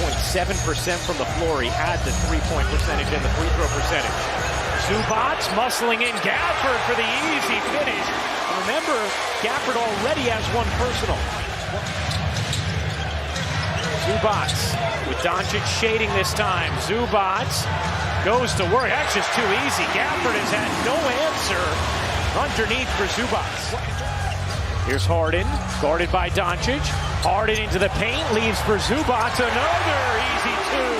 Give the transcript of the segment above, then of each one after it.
43.7% from the floor. He had the three-point percentage and the free throw percentage. Zubac muscling in Gafford for the easy finish. Remember, Gafford already has one personal. Zubac with Doncic shading this time. Zubac goes to work. That's just too easy. Gafford has had no answer underneath for Zubac. Here's Harden, guarded by Doncic. Harden into the paint, leaves for Zubac. Another easy two.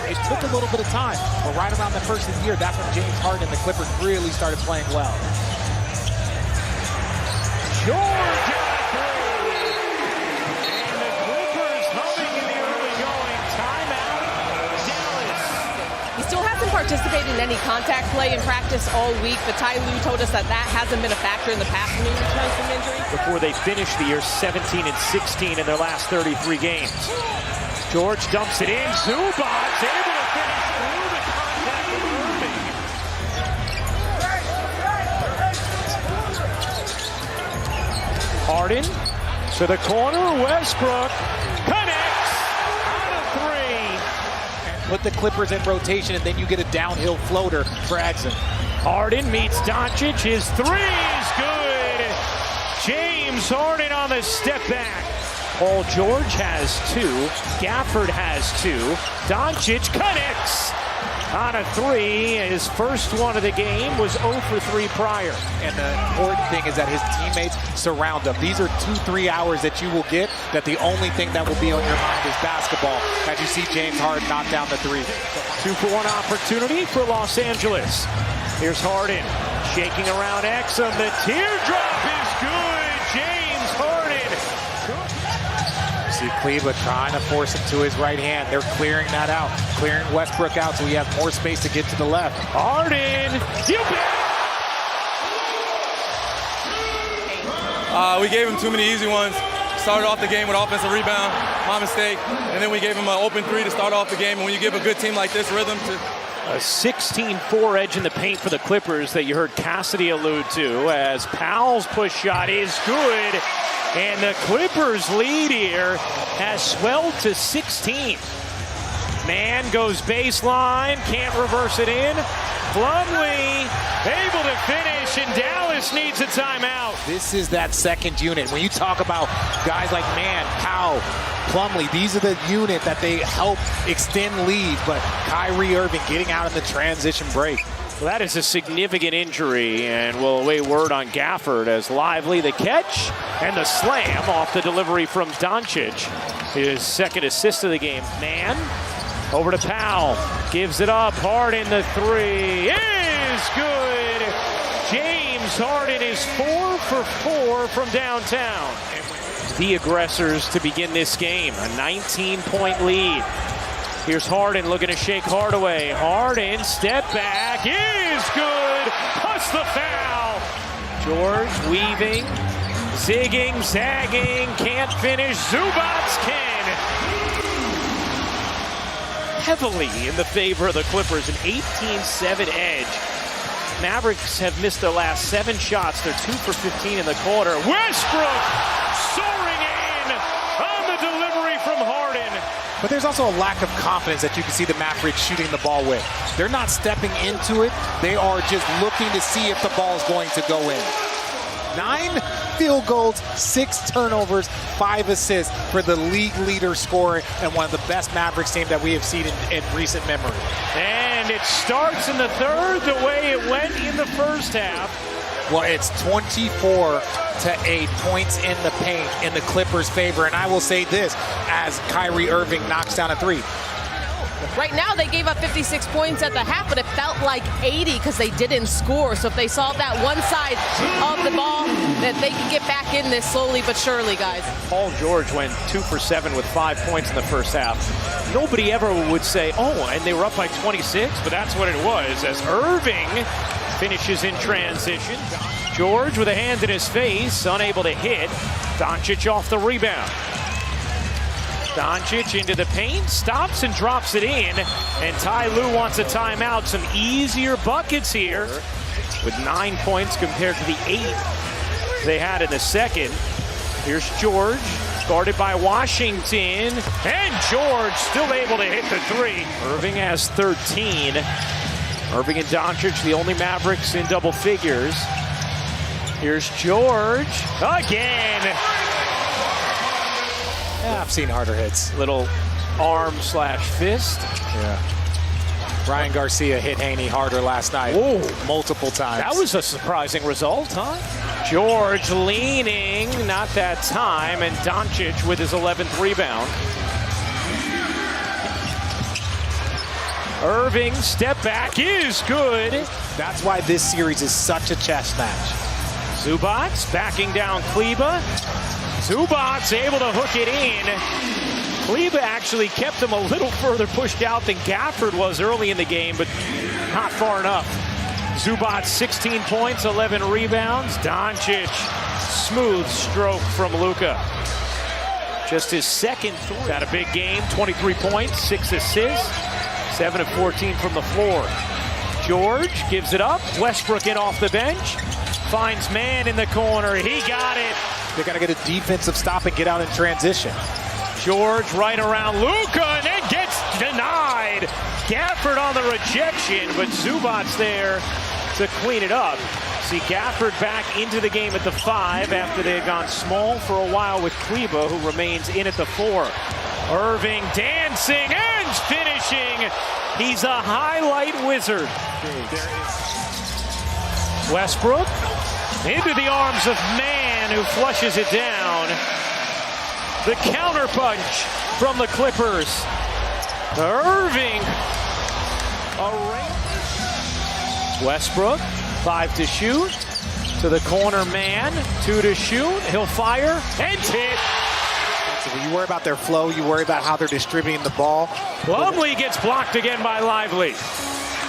It took a little bit of time, but right around the first of the year, that's when James Harden and the Clippers really started playing well. George on three. And the Clippers humming in the early going. Timeout, Dallas. He still hasn't participated in any contact play in practice all week, but Ty Lue told us that hasn't been a factor in the past when he returns from injury. Before they finish the year 17 and 16 in their last 33 games. George dumps it in. Zubac able to finish through the contact with Irving. Harden to the corner. Westbrook connects out of three. Put the Clippers in rotation, and then you get a downhill floater for Exum. Harden meets Doncic. His three is good. James Harden on the step back. Paul George has two. Gafford has two. Doncic connects on a three. His first one of the game was 0 for 3 prior. And the important thing is that his teammates surround him. These are 2-3 hours that you will get, that the only thing that will be on your mind is basketball as you see James Harden knock down the three. 2-for-1 opportunity for Los Angeles. Here's Harden shaking around Exum. The teardrop is good. James Harden. See Cleveland trying to force him to his right hand. They're clearing that out, clearing Westbrook out so he has more space to get to the left. Harden, you We gave him too many easy ones. Started off the game with offensive rebound, my mistake, and then we gave him an open three to start off the game. And when you give a good team like this rhythm to... A 16-4 edge in the paint for the Clippers that you heard Cassidy allude to, as Powell's push shot is good. And the Clippers' lead here has swelled to 16. Man goes baseline, can't reverse it in. Plumlee able to finish, and Dallas needs a timeout. This is that second unit. When you talk about guys like Mann, Powell, Plumlee, these are the unit that they help extend leads, but Kyrie Irving getting out in the transition break. Well, that is a significant injury, and we'll await word on Gafford as Lively the catch and the slam off the delivery from Doncic. His second assist of the game. Man over to Powell, gives it up. Harden the three is good. James Harden is 4 for 4 from downtown. The aggressors to begin this game, a 19-point lead. Here's Harden looking to shake Hardaway. Harden, step back, is good, plus the foul. George weaving, zigging, zagging, can't finish. Zubac can. Heavily in the favor of the Clippers, an 18-7 edge. Mavericks have missed their last 7 shots. They're 2 for 15 in the quarter. Westbrook soaring in on the delivery from Harden. But there's also a lack of confidence that you can see the Mavericks shooting the ball with. They're not stepping into it. They are just looking to see if the ball is going to go in. 9 field goals, 6 turnovers, 5 assists for the league leader scorer and one of the best Mavericks team that we have seen in recent memory. And it starts in the third the way it went in the first half. Well, it's 24-8 points in the paint in the Clippers' favor. And I will say this, as Kyrie Irving knocks down a three. Right now, they gave up 56 points at the half, but it felt like 80 because they didn't score. So if they saw that one side of the ball, that they can get back in this slowly but surely, guys. Paul George went 2 for 7 with 5 points in the first half. Nobody ever would say, oh, and they were up by 26, but that's what it was, as Irving finishes in transition. George with a hand in his face, unable to hit. Doncic off the rebound. Doncic into the paint, stops and drops it in. And Ty Lue wants a timeout. Some easier buckets here with 9 points compared to the 8 they had in the second. Here's George Guarded by Washington, and George still able to hit the three. Irving has 13. Irving and Doncic, the only Mavericks in double figures. Here's George again. Yeah, I've seen harder hits. Little arm/fist. Yeah. Ryan Garcia hit Haney harder last night. Ooh. Multiple times. That was a surprising result, huh? George leaning, not that time, and Doncic with his 11th rebound. Irving, step back is good. That's why this series is such a chess match. Zubac backing down Kleba. Zubac able to hook it in. Kleba actually kept him a little further pushed out than Gafford was early in the game, but not far enough. Zubac 16 points, 11 rebounds. Doncic, smooth stroke from Luka. Just his second three. Had a big game, 23 points, 6 assists, 7 of 14 from the floor. George gives it up. Westbrook in off the bench. Finds man in the corner. He got it. They got to get a defensive stop and get out in transition. George right around Luka and then gets denied. Gafford on the rejection, but Zubac there to clean it up. See Gafford back into the game at the 5 after they had gone small for a while with Kleba, who remains in at the 4. Irving dancing and finishing. He's a highlight wizard. Westbrook into the arms of man, who flushes it down. The counterpunch from the Clippers. Irving. Westbrook, 5 to shoot. To the corner man, 2 to shoot. He'll fire and hit. When you worry about their flow, you worry about how they're distributing the ball. Plumlee gets blocked again by Lively.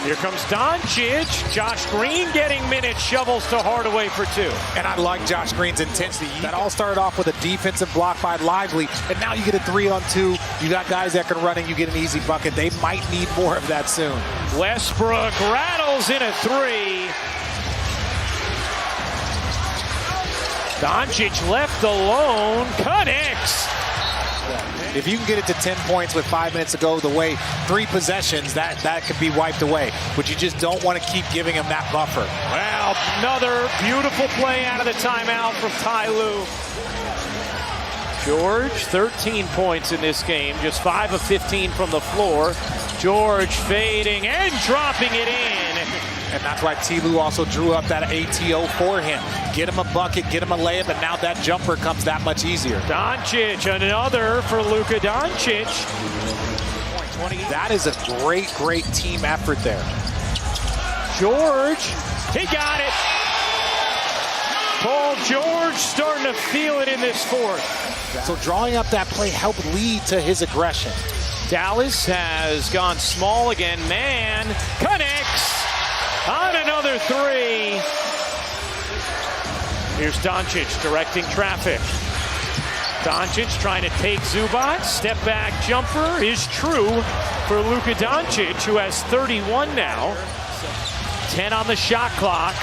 Here comes Doncic. Josh Green getting minutes, shovels to Hardaway for 2. And I like Josh Green's intensity. That all started off with a defensive block by Lively, and now you get a 3-on-2. You got guys that can run and you get an easy bucket. They might need more of that soon. Westbrook rattles in a 3. Doncic left alone, connects. If you can get it to 10 points with 5 minutes to go the way, 3 possessions, that could be wiped away. But you just don't want to keep giving him that buffer. Well, another beautiful play out of the timeout from Ty Lue. George, 13 points in this game, just 5 of 15 from the floor. George fading and dropping it in. And that's why Ty Lue also drew up that ATO for him. Get him a bucket, get him a layup, and now that jumper comes that much easier. Doncic, another for Luka Doncic. That is a great, great team effort there. George, he got it. Paul George starting to feel it in this 4th. So drawing up that play helped lead to his aggression. Dallas has gone small again. Man connects on another 3. Here's Doncic directing traffic. Doncic trying to take Zubac. Step back jumper is true for Luka Doncic, who has 31 now. 10 on the shot clock.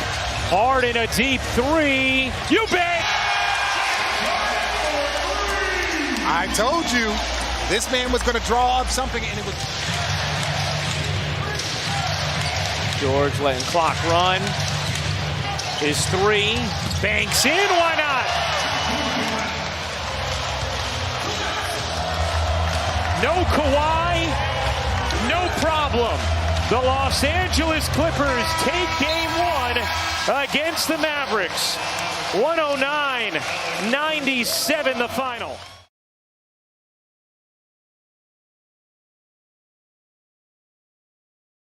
Harden a deep 3. You bet! I told you this man was going to draw up something, and it was. George letting clock run. His 3. Banks in, why not? No Kawhi, no problem. The Los Angeles Clippers take game 1 against the Mavericks. 109-97 the final.